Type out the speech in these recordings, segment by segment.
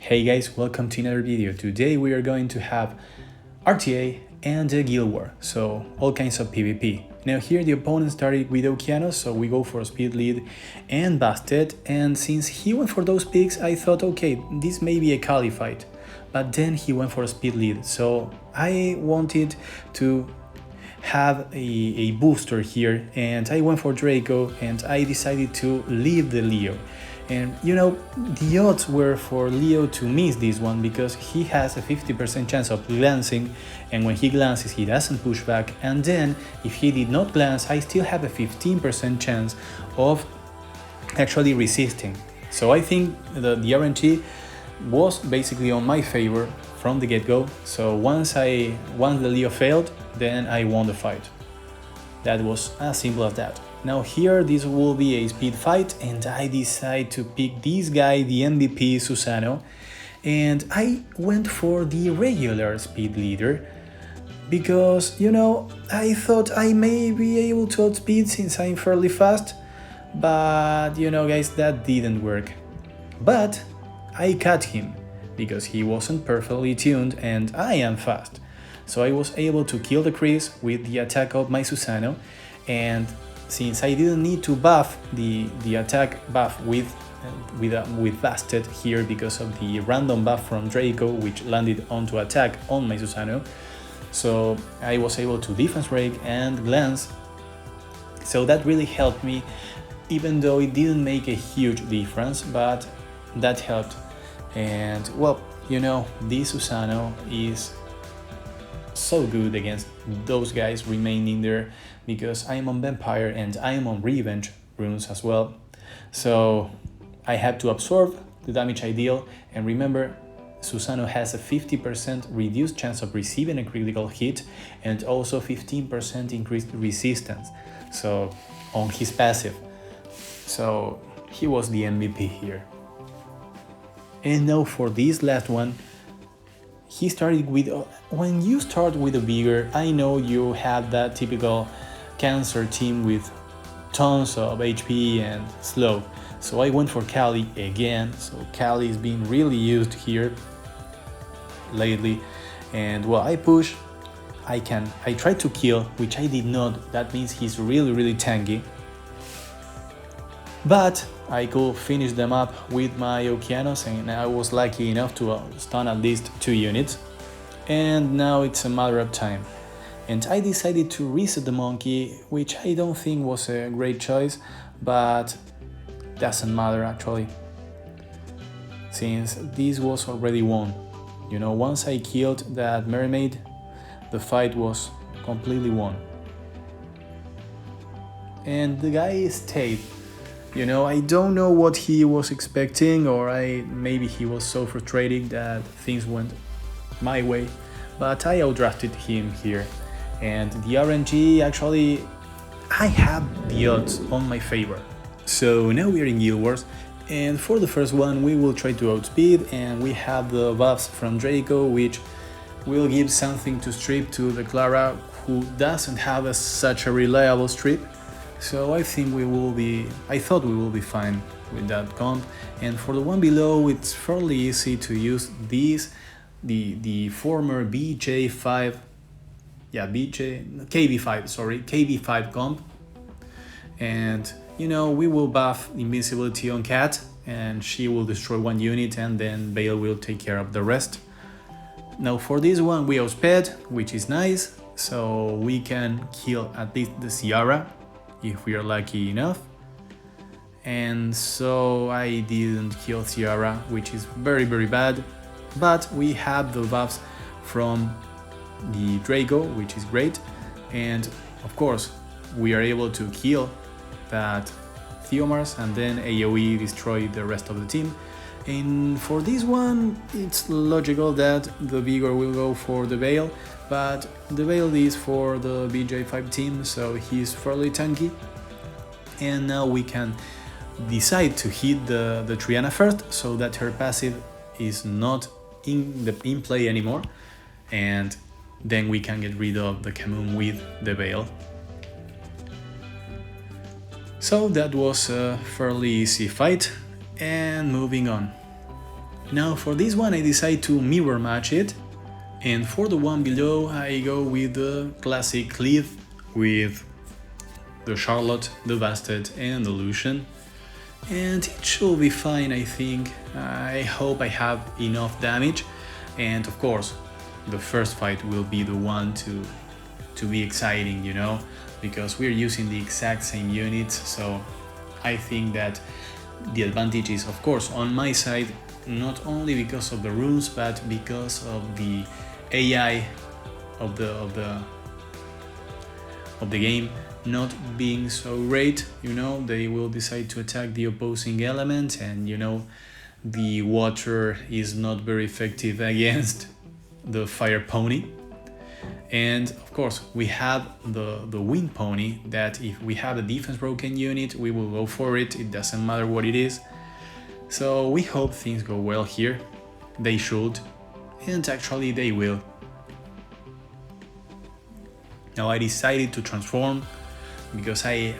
Hey guys, welcome to another video. Today we are going to have RTA and a guild war, so all kinds of PvP. Now here the opponent started with Okeanos, so we go for a speed lead and Bastet, and since he went for those picks, I thought okay, this may be a Kali fight. But then he went for a speed lead, so I wanted to have a booster here, and I went for Draco, and I decided to leave the Leo. And you know, the odds were for Leo to miss this one because he has a 50% chance of glancing, and when he glances he doesn't push back, and then if he did not glance I still have a 15% chance of actually resisting. So I think the RNG was basically on my favor from the get-go, so once the Leo failed, then I won the fight. That was as simple as that. Now here this will be a speed fight, and I decide to pick this guy, the MVP Susano, and I went for the regular speed leader because, you know, I thought I may be able to outspeed since I'm fairly fast, but you know guys, that didn't work. But I cut him because he wasn't perfectly tuned and I am fast. So I was able to kill the Chris with the attack of my Susano, and since I didn't need to buff the attack buff with Bastet here because of the random buff from Draco which landed onto attack on my Susano, so I was able to defense break and glance, so that really helped me, even though it didn't make a huge difference, but that helped. And well, you know, this Susano is so good against those guys remaining there because I am on Vampire and I am on Revenge runes as well. So I had to absorb the damage I deal, and remember, Susano has a 50% reduced chance of receiving a critical hit and also 15% increased resistance, so on his passive. So he was the MVP here. And now for this last one, he started with, when you start with a Vigor, I know you have that typical Cancer team with tons of HP and slow. So I went for Kali again, so Kali is being really used here lately. And well, I push, I try to kill, which I did not, that means he's really tanky. But I could finish them up with my Okeanos, and I was lucky enough to stun at least 2 units. And now it's a matter of time. And I decided to reset the monkey, which I don't think was a great choice, but doesn't matter actually, since this was already won. You know, once I killed that mermaid, the fight was completely won. And the guy stayed. You know, I don't know what he was expecting, or maybe he was so frustrated that things went my way, but I outdrafted him here. And the RNG, actually, I have the odds on my favor. So now we are in Guild Wars, and for the first one we will try to outspeed, and we have the buffs from Draco, which will give something to strip to the Clara, who doesn't have such a reliable strip. So I thought we will be fine with that comp. And for the one below, it's fairly easy to use these, the former KV5 comp. And you know, we will buff invincibility on Cat, and she will destroy 1 unit, and then Bale will take care of the rest. Now for this one we outsped, which is nice, so we can kill at least the Ciara if we are lucky enough. And so I didn't kill Ciara, which is very bad, but we have the buffs from the Draco, which is great, and of course we are able to kill that Theomars, and then AoE destroy the rest of the team. And for this one it's logical that the Vigor will go for the Veil, but the Veil is for the BJ5 team, so he's fairly tanky. And now we can decide to hit the Triana first, so that her passive is not in play anymore, and then we can get rid of the Kamoon with the Veil. So that was a fairly easy fight, and moving on. Now for this one I decide to mirror match it, and for the one below I go with the classic Cleave with the Charlotte, the Bastet and the Lucian, and it should be fine. I think. I hope I have enough damage, and of course the first fight will be the one to be exciting, you know, because we're using the exact same units, so I think that the advantage is of course on my side, not only because of the runes but because of the AI of the game not being so great, you know. They will decide to attack the opposing element, and you know the water is not very effective against the fire pony. And of course we have the wind pony that if we have a defense broken unit we will go for it, it doesn't matter what it is. So we hope things go well here. They should, and actually they will. Now I decided to transform because I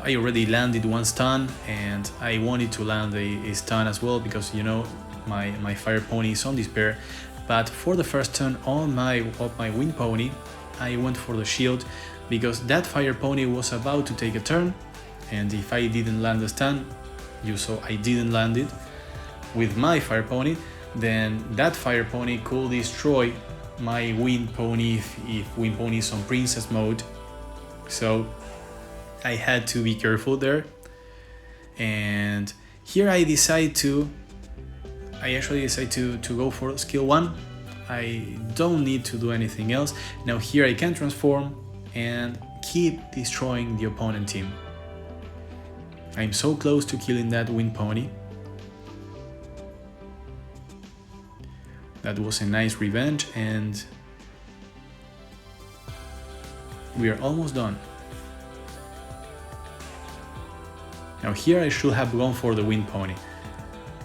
already landed one stun, and I wanted to land a stun as well because, you know, my fire pony is on despair. But for the first turn on my wind pony, I went for the shield because that fire pony was about to take a turn, and if I didn't land the stun, you saw I didn't land it with my fire pony, then that fire pony could destroy my wind pony if wind pony is on princess mode. So I had to be careful there, and here I actually decide to go for skill 1. I don't need to do anything else. Now here I can transform and keep destroying the opponent team. I'm so close to killing that wind pony. That was a nice revenge, and we are almost done. Now here I should have gone for the wind pony.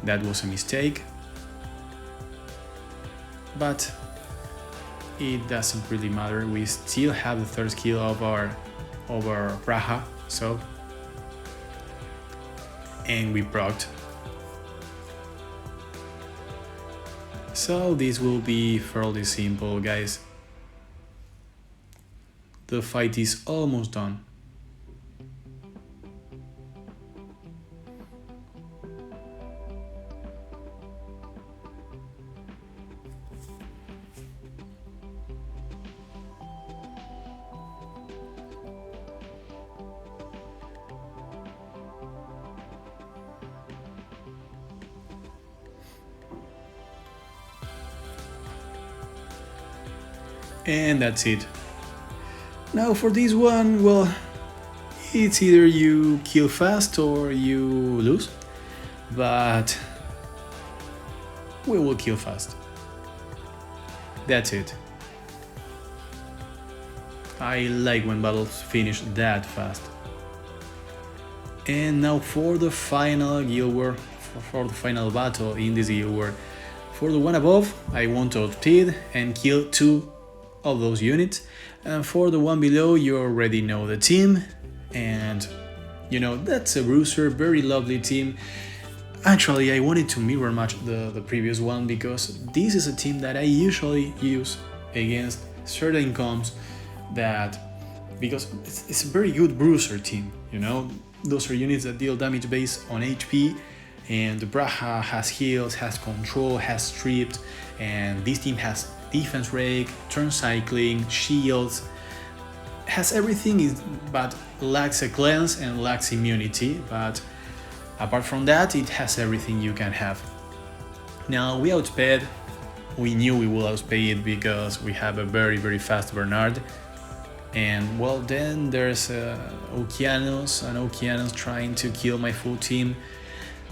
That was a mistake, but it doesn't really matter. We still have the third skill of our Braha, so, and we procced. So this will be fairly simple, guys. The fight is almost done. And that's it. Now for this one, well, it's either you kill fast or you lose, but we will kill fast. That's it. I like when battles finish that fast. And now for the final guild war, for the final battle in this guild war. For the one above, I want to outbid and kill 2 of those units, and for the one below you already know the team, and you know that's a bruiser, very lovely team. Actually I wanted to mirror match the previous one because this is a team that I usually use against certain comps, that because it's a very good bruiser team, you know, those are units that deal damage based on HP, and the Braha has heals, has control, has stripped, and this team has defense rake, turn cycling, shields, has everything but lacks a cleanse and lacks immunity, but apart from that it has everything you can have. Now we outsped, we knew we will outsped it because we have a very fast Bernard, and well then there's Okeanos trying to kill my full team.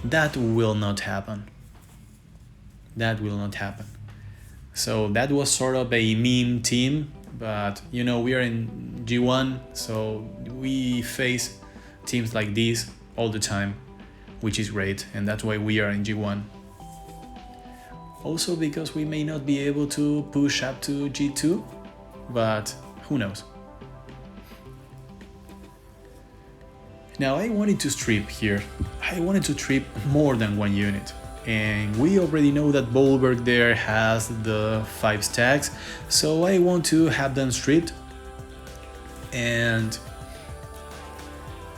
That will not happen. That will not happen. So that was sort of a meme team, but you know we are in G1, so we face teams like this all the time, which is great, and that's why we are in G1. Also because we may not be able to push up to G2, but who knows. Now I wanted to strip here. I wanted to strip more than one unit. and we already know that Bolberg there has the 5 stacks, so I want to have them stripped, and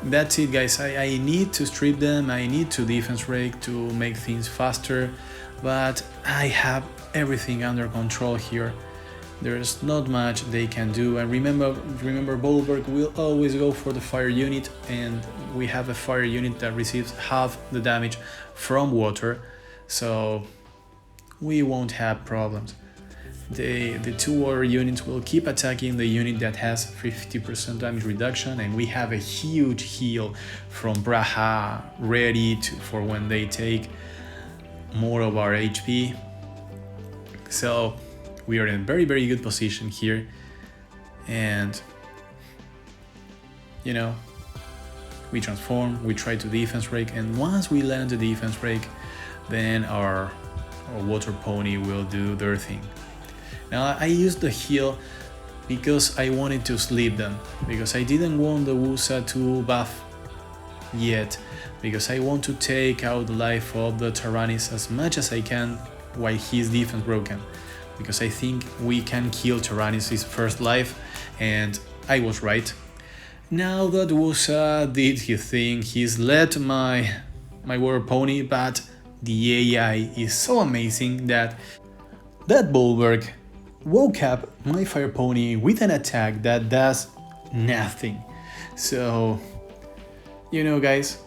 that's it, guys. I need to strip them, I need to defense rake to make things faster, but I have everything under control here. There's not much they can do, and remember Bolberg will always go for the fire unit, and we have a fire unit that receives half the damage from water, so we won't have problems. The 2 water units will keep attacking the unit that has 50% damage reduction, and we have a huge heal from Braha ready for when they take more of our HP. So we are in a very, very good position here, and you know, we transform, we try to defense rake, and once we land the defense rake, then our water pony will do their thing. Now I used the heal because I wanted to sleep them, because I didn't want the Wusa to buff yet, because I want to take out the life of the Tyrannis as much as I can while his defense broken, because I think we can kill Tyrannis' first life, and I was right. Now that Wusa did his thing, he's led my water pony, but the AI is so amazing that Bolberg woke up my fire pony with an attack that does nothing. So, you know, guys,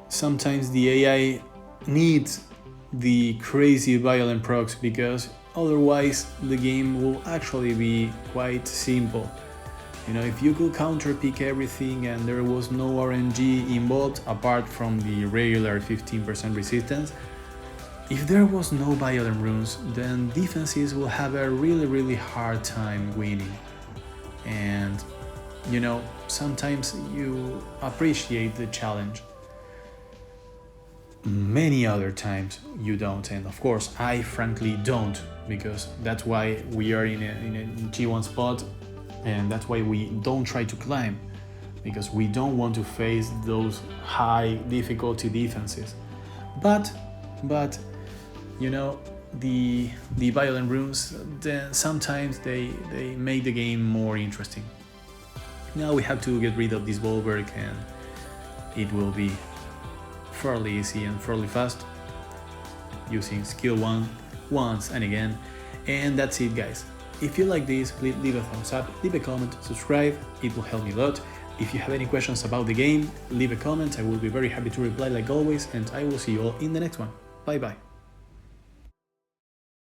sometimes the AI needs the crazy violent procs, because otherwise the game will actually be quite simple. You know, if you could counter pick everything and there was no RNG involved apart from the regular 15% resistance, if there was no violent runes, then defenses will have a really hard time winning. And you know, sometimes you appreciate the challenge, many other times you don't, and of course I frankly don't, because that's why we are in a G1 spot, and that's why we don't try to climb, because we don't want to face those high difficulty defenses. But you know, the violent runes, then sometimes they make the game more interesting. Now we have to get rid of this Bolberg, and it will be fairly easy and fairly fast, using skill 1 once and again. And that's it, guys. If you like this, please leave a thumbs up, leave a comment, subscribe, it will help me a lot. If you have any questions about the game, leave a comment, I will be very happy to reply like always, and I will see you all in the next one. Bye bye.